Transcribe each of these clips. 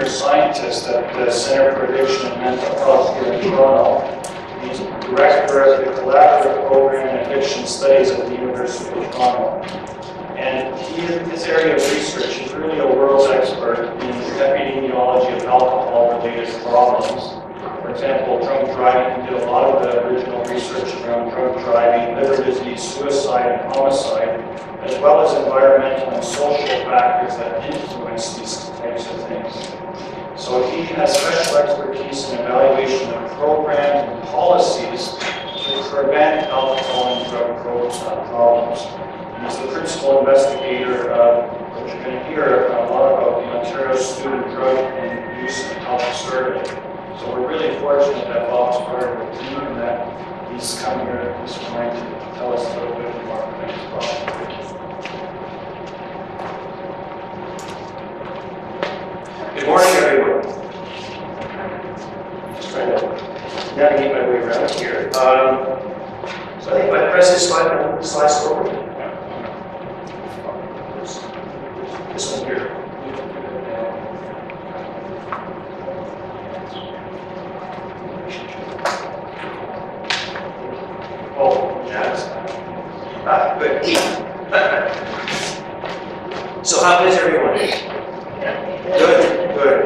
scientist at the Center for Addiction and Mental Health here in Toronto. He's director of the Collaborative Program in Addiction Studies at the University of Toronto. And his area of research, he's really a world's expert in epidemiology of alcohol-related problems. For example, drunk driving. He did a lot of the original research around drunk driving, liver disease, suicide, and homicide, as well as environmental and social factors that influence these types of things. So he has special expertise in evaluation of programs and policies to prevent alcohol and drug problems. He's the principal investigator, which you're going to hear a lot about, the Ontario Student Drug and Use and Health Survey. So we're really fortunate that Bob's part of the team and that he's come here this morning to tell us a little bit more. Thanks, Bob. Good morning, everyone. Just trying to navigate my way around here. So I think my press slides forward. This one here. Oh, yes. Good. So how is everyone? Good, good.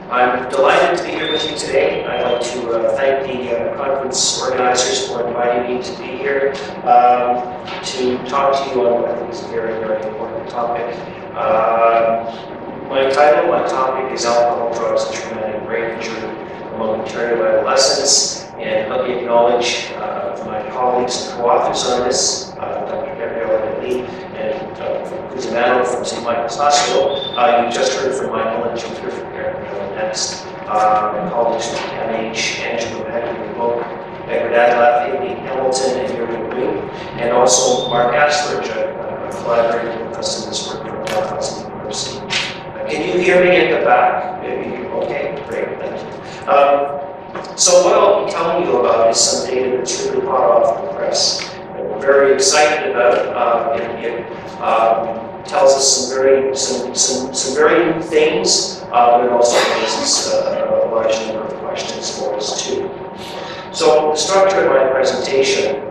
I'm delighted to be here with you today. I'd like to thank the conference organizers for inviting me to be here to talk to you on what I think is a very, very important topic. My topic is alcohol, drugs, and traumatic brain injury among Ontario adolescents, and let me acknowledge my colleagues and co-authors on this, Dr. Gabrielle and who's a man from St. Michael's Hospital. You just heard from Michael, and you'll hear from Gabrielle next. My colleagues from CAMH, Angela Medley, Edward Adlaff, Amy Hamilton, and Irving Green, and also Mark Ashford, collaborating with us in this work from Dalhousie University. Can you hear me at the back? Okay, great, thank you. So what I'll be telling you about is some data that's really hot off the press. And we're very excited about it. It tells us some very new things, but it also raises a large number of questions for us too. So the structure of my presentation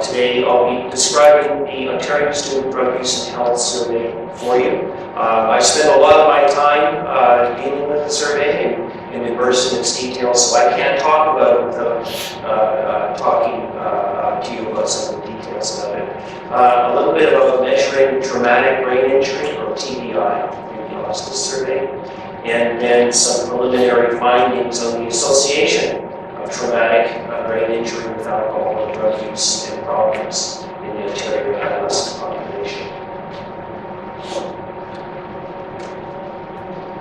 today, I'll be describing the Ontario Student Drug Use and Health Survey for you. I spent a lot of my time dealing with the survey and immersed in its details, so I can't talk about it without talking to you about some of the details about it. A little bit about measuring traumatic brain injury, or TBI, in the Austin survey, and then some preliminary findings on the association of traumatic brain injury with alcohol and drug use and problems in the Ontario adolescent population.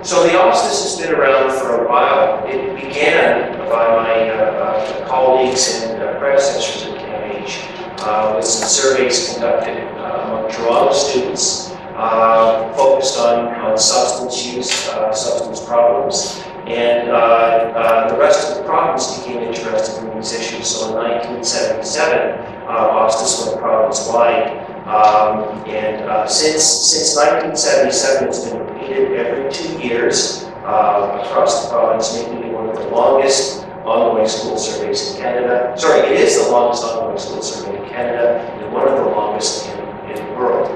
So the OSTIS has been around for a while. It began by my colleagues and predecessors at CAMH with some surveys conducted among Toronto students focused on substance use, substance problems, and the rest of the province became interested in these issues. So in 1977, OSTIS went province-wide. Since 1977, it's been repeated every 2 years across the province, making it one of the longest ongoing school surveys in Canada. Sorry, it is the longest ongoing school survey in Canada and one of the longest in the world.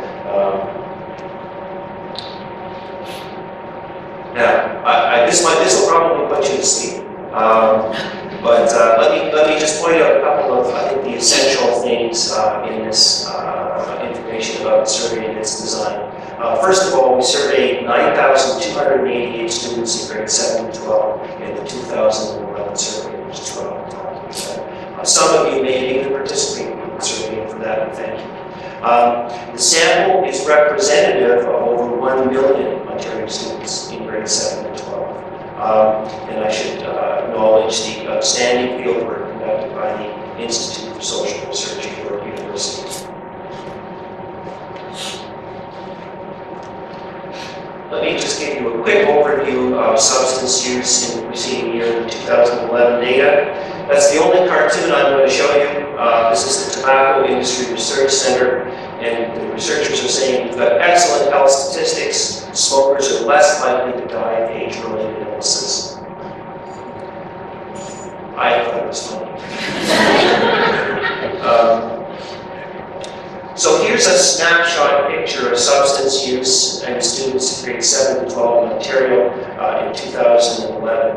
Now, this will probably put you to sleep. But let me just point out a couple of, I think, the essential things in this information about the survey and its design. First of all, we surveyed 9,288 students in grades 7 to 12 in the 2011 survey, which is what I'm talking about. Some of you may have even participated in the survey, and for that, we thank you. The sample is representative of over 1 million Ontario students in grades 7 to 12. And I should acknowledge the outstanding fieldwork conducted by the Institute for Social Research at York University. Let me just give you a quick overview of substance use in the preceding year, the 2011 data. That's the only cartoon I'm going to show you. This is the Tobacco Industry Research Center. And the researchers are saying you've got excellent health statistics. Smokers are less likely to die of age-related illnesses. I thought it was funny. So here's a snapshot picture of substance use in students in grades 7 to 12 in Ontario in 2011.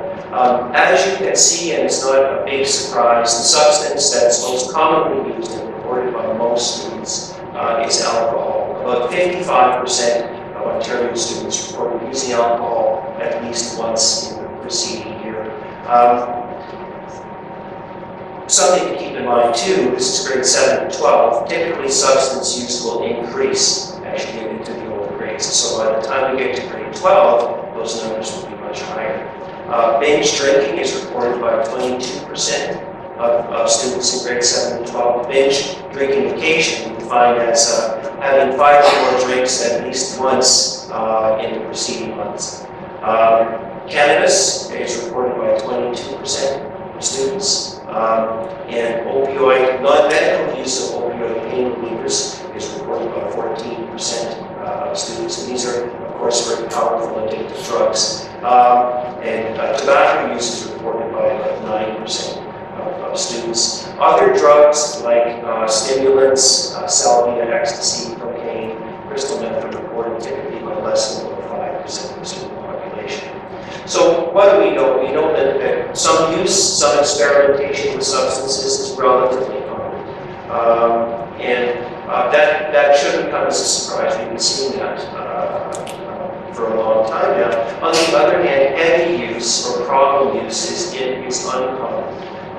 As you can see, and it's not a big surprise, the substance that's most commonly used and reported by most students is alcohol. About 55% of Ontario students reported using alcohol at least once in the preceding year. Something to keep in mind too, this is grade 7 to 12, typically substance use will increase as you get into the older grades. So by the time we get to grade 12, those numbers will be much higher. Binge drinking is reported by 22% of students in grade 7 to 12. Binge drinking occasionally defined as having 5 or more drinks at least once in the preceding months. Cannabis is reported by 22% of students. And opioid, non-medical use of opioid pain relievers is reported by 14% of students. And these are, of course, very powerful addictive drugs. And tobacco use is reported by about 9% of students. Other drugs like stimulants, salvia, ecstasy, cocaine, crystal meth are reported typically by less than 5% of the student population. So what do we know? We know that some use, some experimentation with substances is relatively common. That shouldn't come as a surprise. We've been seeing that for a long time now. On the other hand, heavy use or problem use is uncommon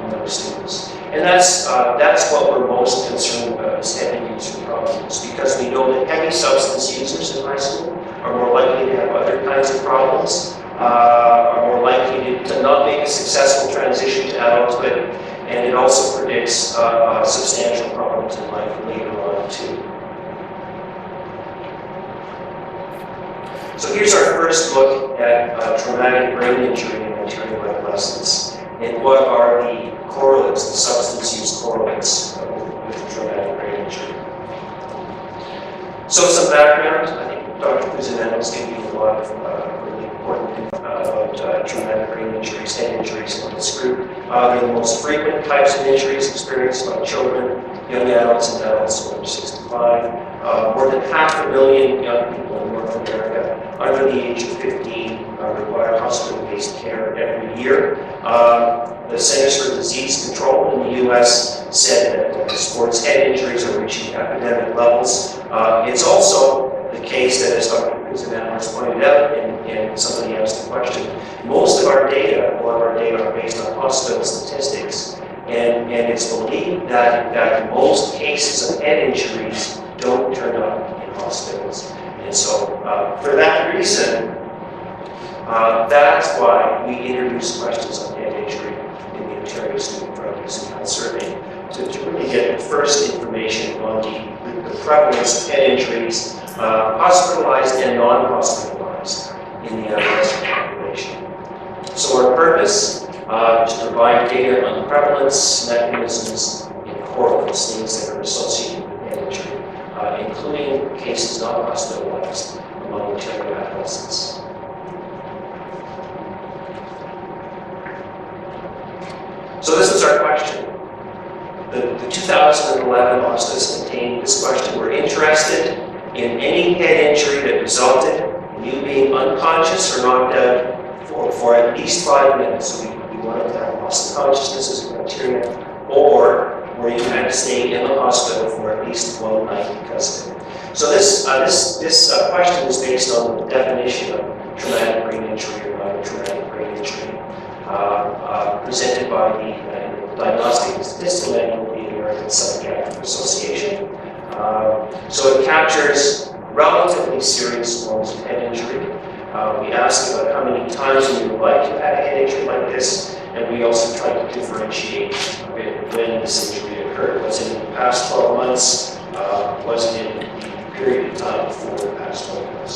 among students. And that's what we're most concerned about, is heavy use or problem use, because we know that heavy substance users in high school are more likely to have other kinds of problems, are more likely to not make a successful transition to adulthood, and it also predicts substantial problems in life later on too. So here's our first look at traumatic brain injury in Ontario adolescents, and what are the correlates, the substance use correlates with traumatic brain injury. So some background. I think Dr. Kuziman was giving you a lot of really important info about traumatic brain injuries, head injuries in this group. They're the most frequent types of injuries experienced by children, young adults, and adults over 65. More than 500,000 young people in North America under the age of 15 require hospital-based care every year. The Centers for Disease Control in the U.S. said that sports head injuries are reaching epidemic levels. It's also the case that, as Dr. Kuziman has pointed out, and somebody asked the question, most of our data, a lot of our data are based on hospital statistics, and it's believed that, in fact, most cases of head injuries don't turn up in hospitals. And so, for that reason, that's why we introduced questions on head injury in the Ontario Student Drug Use and Health Survey, to really get the first information on the prevalence of head injuries, hospitalized and non-hospitalized, in the adolescent population. So our purpose is to provide data on prevalence, mechanisms, and correlates, things that are associated with head injury, including cases not hospitalized among Ontario adolescents. So this was our question. The 2011 OSCEs contained this question: we're interested in any head injury that resulted in you being unconscious or knocked out for at least 5 minutes. So we wanted to have loss of consciousness as a criteria, or where you had to stay in the hospital for at least 1 night because of it. So this question is based on the definition of traumatic brain injury or non-traumatic brain injury, presented by the Diagnostic and Statistical Manual of the American Psychiatric Association. So it captures relatively serious forms of head injury. We asked about how many times in your life you had a head injury like this, and we also tried to differentiate a bit when this injury occurred. Was it in the past 12 months? Was it in the period of time before the past 12 months?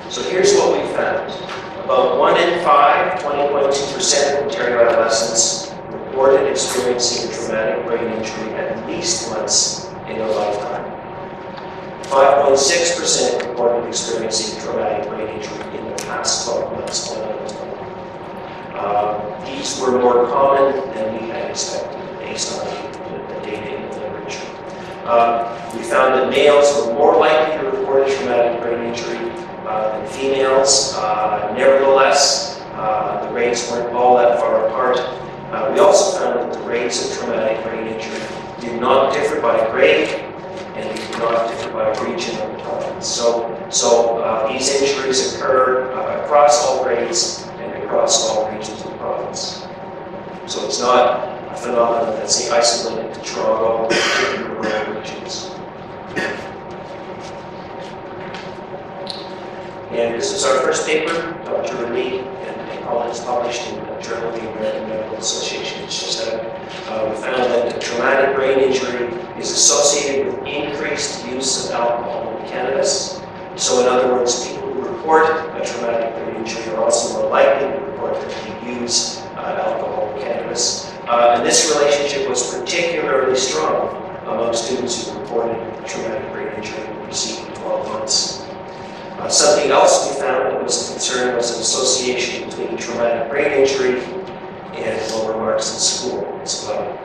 So here's what we found. About 1 in 5, 20.2% of Ontario adolescents reported experiencing a traumatic traumatic brain injury at least once in their lifetime. 5.6% reported experiencing traumatic brain injury in the past 12 months alone. These were more common than we had expected based on the data in the literature. We found that males were more likely to report a traumatic brain injury than females. Nevertheless, the rates weren't all that far apart. We also found that the rates of traumatic brain injury did not differ by grade and they did not differ by region of the province. So these injuries occur across all grades and across all regions of the province. So it's not a phenomenon that's, say, isolated to Toronto or particular rural regions. And this is our first paper, Dr. Lee and colleagues published in the Journal of the American Medical Association. It's just that we found that the traumatic brain injury is associated with increased use of alcohol and cannabis. So in other words, people who report a traumatic brain injury are also more likely to report that they use alcohol and cannabis. And this relationship was particularly strong among students who reported traumatic brain injury in the preceding 12 months. Something else we found that was a concern was an association between traumatic brain injury and lower marks in school as well.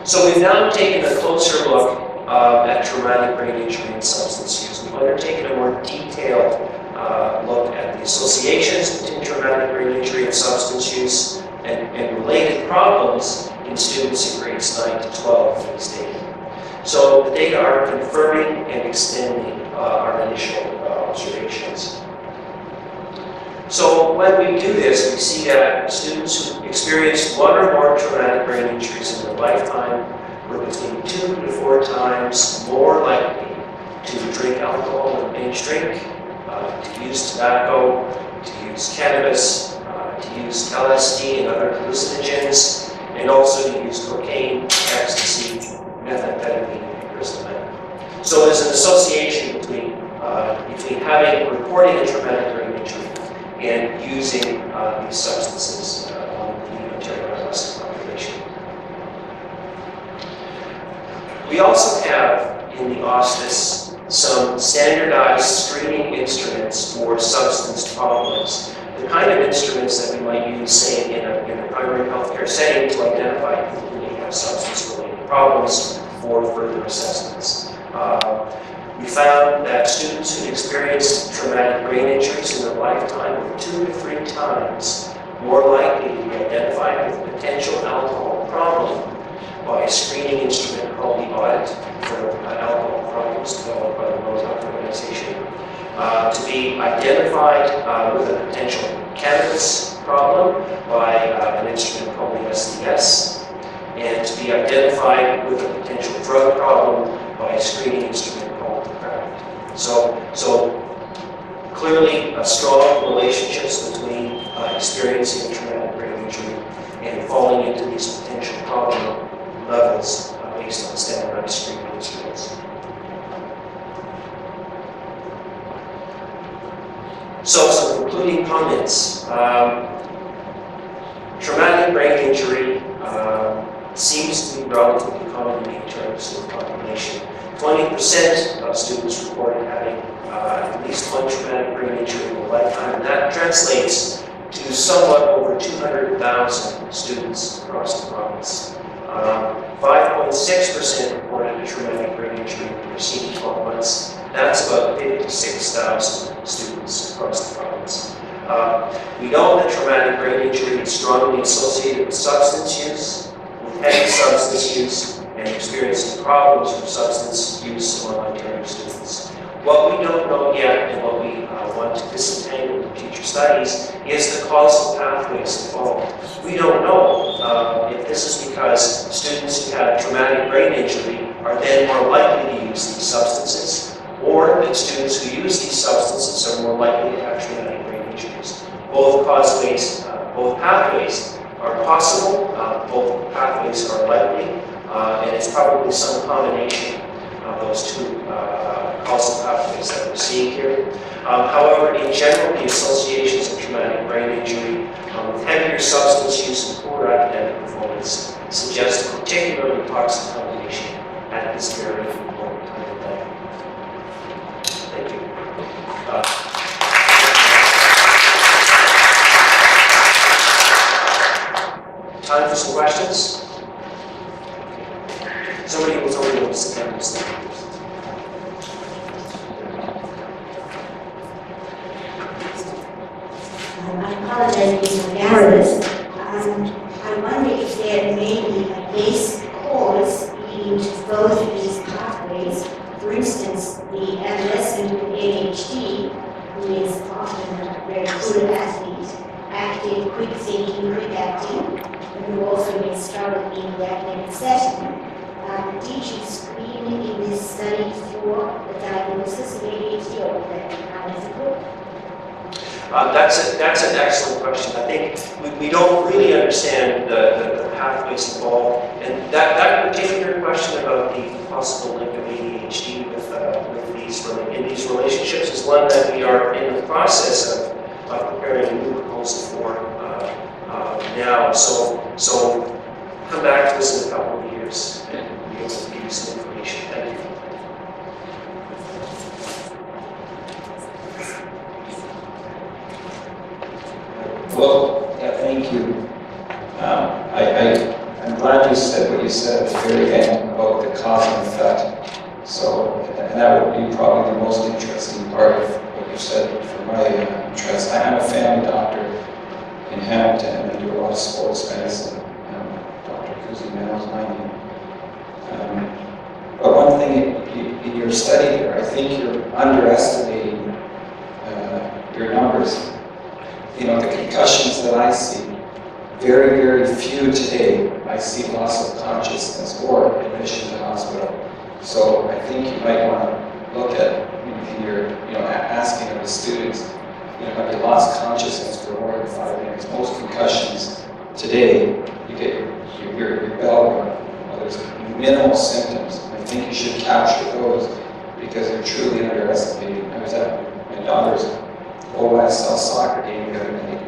So we've now taken a closer look at traumatic brain injury and substance use. We've undertaken a more detailed look at the associations between traumatic brain injury and substance use and related problems in students in grades 9 to 12 in this data. So the data are confirming and extending our initial observations. So when we do this, we see that students who experienced one or more traumatic brain injuries in their lifetime were between 2 to 4 times more likely to drink alcohol and binge drink, to use tobacco, to use cannabis, to use LSD and other hallucinogens, and also to use cocaine, ecstasy, methamphetamine, and crystal meth. So there's an association between reporting a traumatic brain injury and using these substances on the Ontario adolescent population. We also have in the auspice some standardized screening instruments for substance problems, the kind of instruments that we might use, say, in a primary healthcare setting to identify people who may have substance-related problems for further assessments. We found that students who experienced traumatic brain injuries in their lifetime were 2 to 3 times more likely to be identified with a potential alcohol problem by a screening instrument called the Audit for Alcohol Problems developed by the World Health Organization, to be identified with a potential cannabis problem by an instrument called the SDS, and to be identified with a potential drug problem by a screening instrument called the CRAFT. So clearly strong relationships between experiencing a traumatic brain injury and falling into these potential problem levels based on standardized screening instruments. So some concluding comments. Traumatic brain injury seems to be relatively common in terms of the population. 20% of students reported having at least one traumatic brain injury in their lifetime, and that translates to somewhat over 200,000 students across the province. 5.6% reported a traumatic brain injury in the preceding 12 months. That's about 56,000 students across the province. We know that traumatic brain injury is strongly associated with substance use, with heavy substance use, and experiencing problems from substance use among Ontario students. What we don't know yet, and what we want to disentangle in future studies, is the causal pathways involved. We don't know if this is because students who have traumatic brain injury are then more likely to use these substances, or that students who use these substances are more likely to have traumatic brain injuries. Both pathways are possible, both pathways are likely, and it's probably some combination those two causal pathways that we're seeing here. However, in general, the associations of traumatic brain injury with heavier substance use and poor academic performance suggest a particularly toxic combination at this very important time of life. Thank you. Time for some questions? Somebody will tell me what this is. I apologize for being embarrassed. I wonder if there may be a base cause leading to both of these pathways. For instance, the adolescent with ADHD, who is often a very good athlete, active, quick thinking, quick acting, and who also may struggle in the academic setting. Did you screen in this study for the diagnosis of ADHD or how does it work? That's an excellent question. I think we don't really understand the pathways involved, and that particular question about the possible link of ADHD with these relationships is one that we are in the process of preparing a new proposal for now. So come back to us in a couple of years and we'll be able to give you some information. Thank you. Well, yeah, thank you. I'm glad you said what you said at the very end about the cause and effect. So, and that would be probably the most interesting part of what you said for my interest. I'm a family doctor in Hamilton, and I do a lot of sports medicine. Dr. Kuzi now is my name. But one thing in your study there, I think you're underestimating your numbers. You know, the concussions that I see, very, very few today, I see loss of consciousness or admission to hospital. So I think you might want to look at, in your, asking of the students, have you lost consciousness for more than 5 minutes? Most concussions today, you get your bell rung. There's minimal symptoms. I think you should capture those because they're truly underestimated. I was at my daughter's OSL soccer game the other night,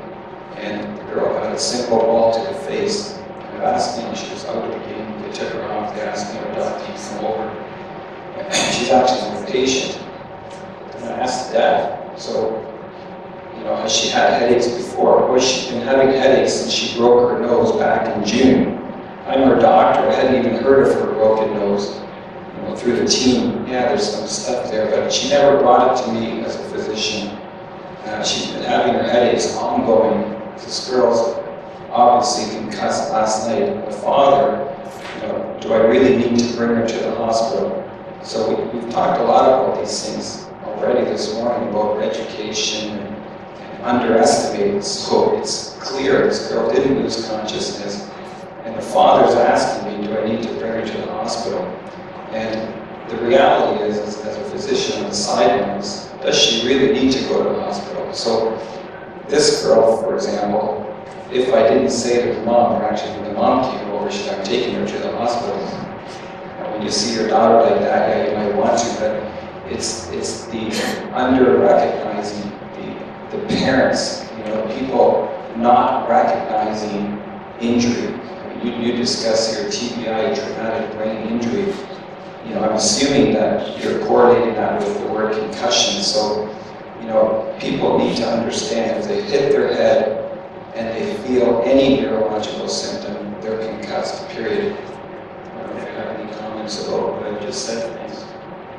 and the girl got a simple ball to the face. I asked me, she was out of the game, they took her off, they asked me about to come over. She's actually my patient. And I asked the dad, so, has she had headaches before? Well, she's been having headaches since she broke her nose back in June. I'm her doctor, I hadn't even heard of her broken nose. Through the team, yeah, there's some stuff there, but she never brought it to me as a physician. She's been having her headaches ongoing. This girl's obviously concussed last night. The father, do I really need to bring her to the hospital? So we've talked a lot about these things already this morning about education and underestimating. So it's clear this girl didn't lose consciousness. And the father's asking me, do I need to bring her to the hospital? And the reality is as a physician on the sidelines, does she really need to go to the hospital? So this girl, for example, if I didn't say to the mom, or actually when the mom came over, I'm taking her to the hospital. When you see your daughter like that, yeah, you might want to, but it's the under-recognizing, the parents, people not recognizing injury. You discuss your TBI, traumatic brain injury. I'm assuming that you're correlating that with the word concussion. So, people need to understand if they hit their head and they feel any neurological symptom, they're concussed, period. I don't know if you have any comments about what I just said. Thanks.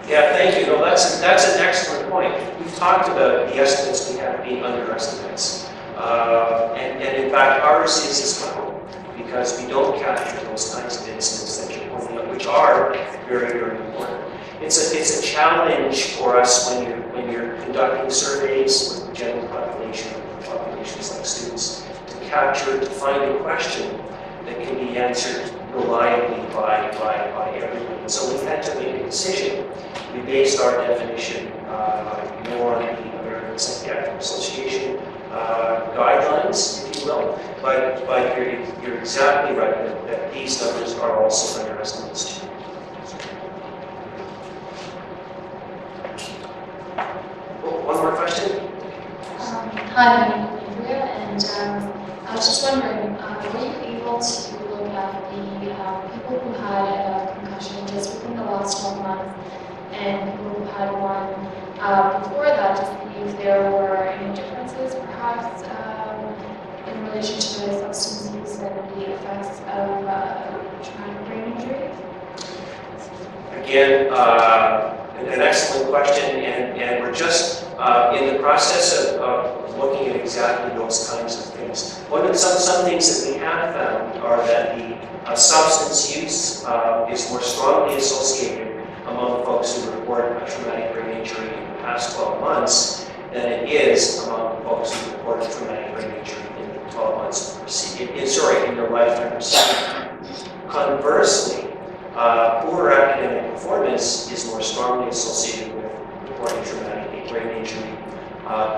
Yeah, thank you. No, that's an excellent point. We've talked about the estimates we have being underestimates. And in fact, ours is as well, because we don't capture those kinds of incidents that you're pointing out, which are very, very important. It's a challenge for us when you're conducting surveys with the general population, populations like students, to find a question that can be answered reliably by everyone. And so we had to make a decision. We based our definition more on the American Psychiatric Association guidelines, if you will. But you're exactly right that these numbers are also underestimates too. Hi, my name is Andrea, and I was just wondering, were you able to look at the people who had a concussion just within the last 12 months and people who had one before that to see if there were any differences perhaps in relation to the substance use and the effects of traumatic brain injury? Again, an excellent question, and we're just in the process of looking at exactly those kinds of things. Some things that we have found are that the substance use is more strongly associated among folks who report a traumatic brain injury in the past 12 months than it is among folks who report a traumatic brain injury in the 12 months in their lifetime preceding. Conversely, poor academic performance is more strongly associated with reporting traumatic brain injury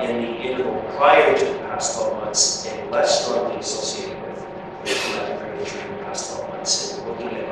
in the interval prior to the past 12 months and less strongly associated with traumatic brain injury in the past 12 months. And looking at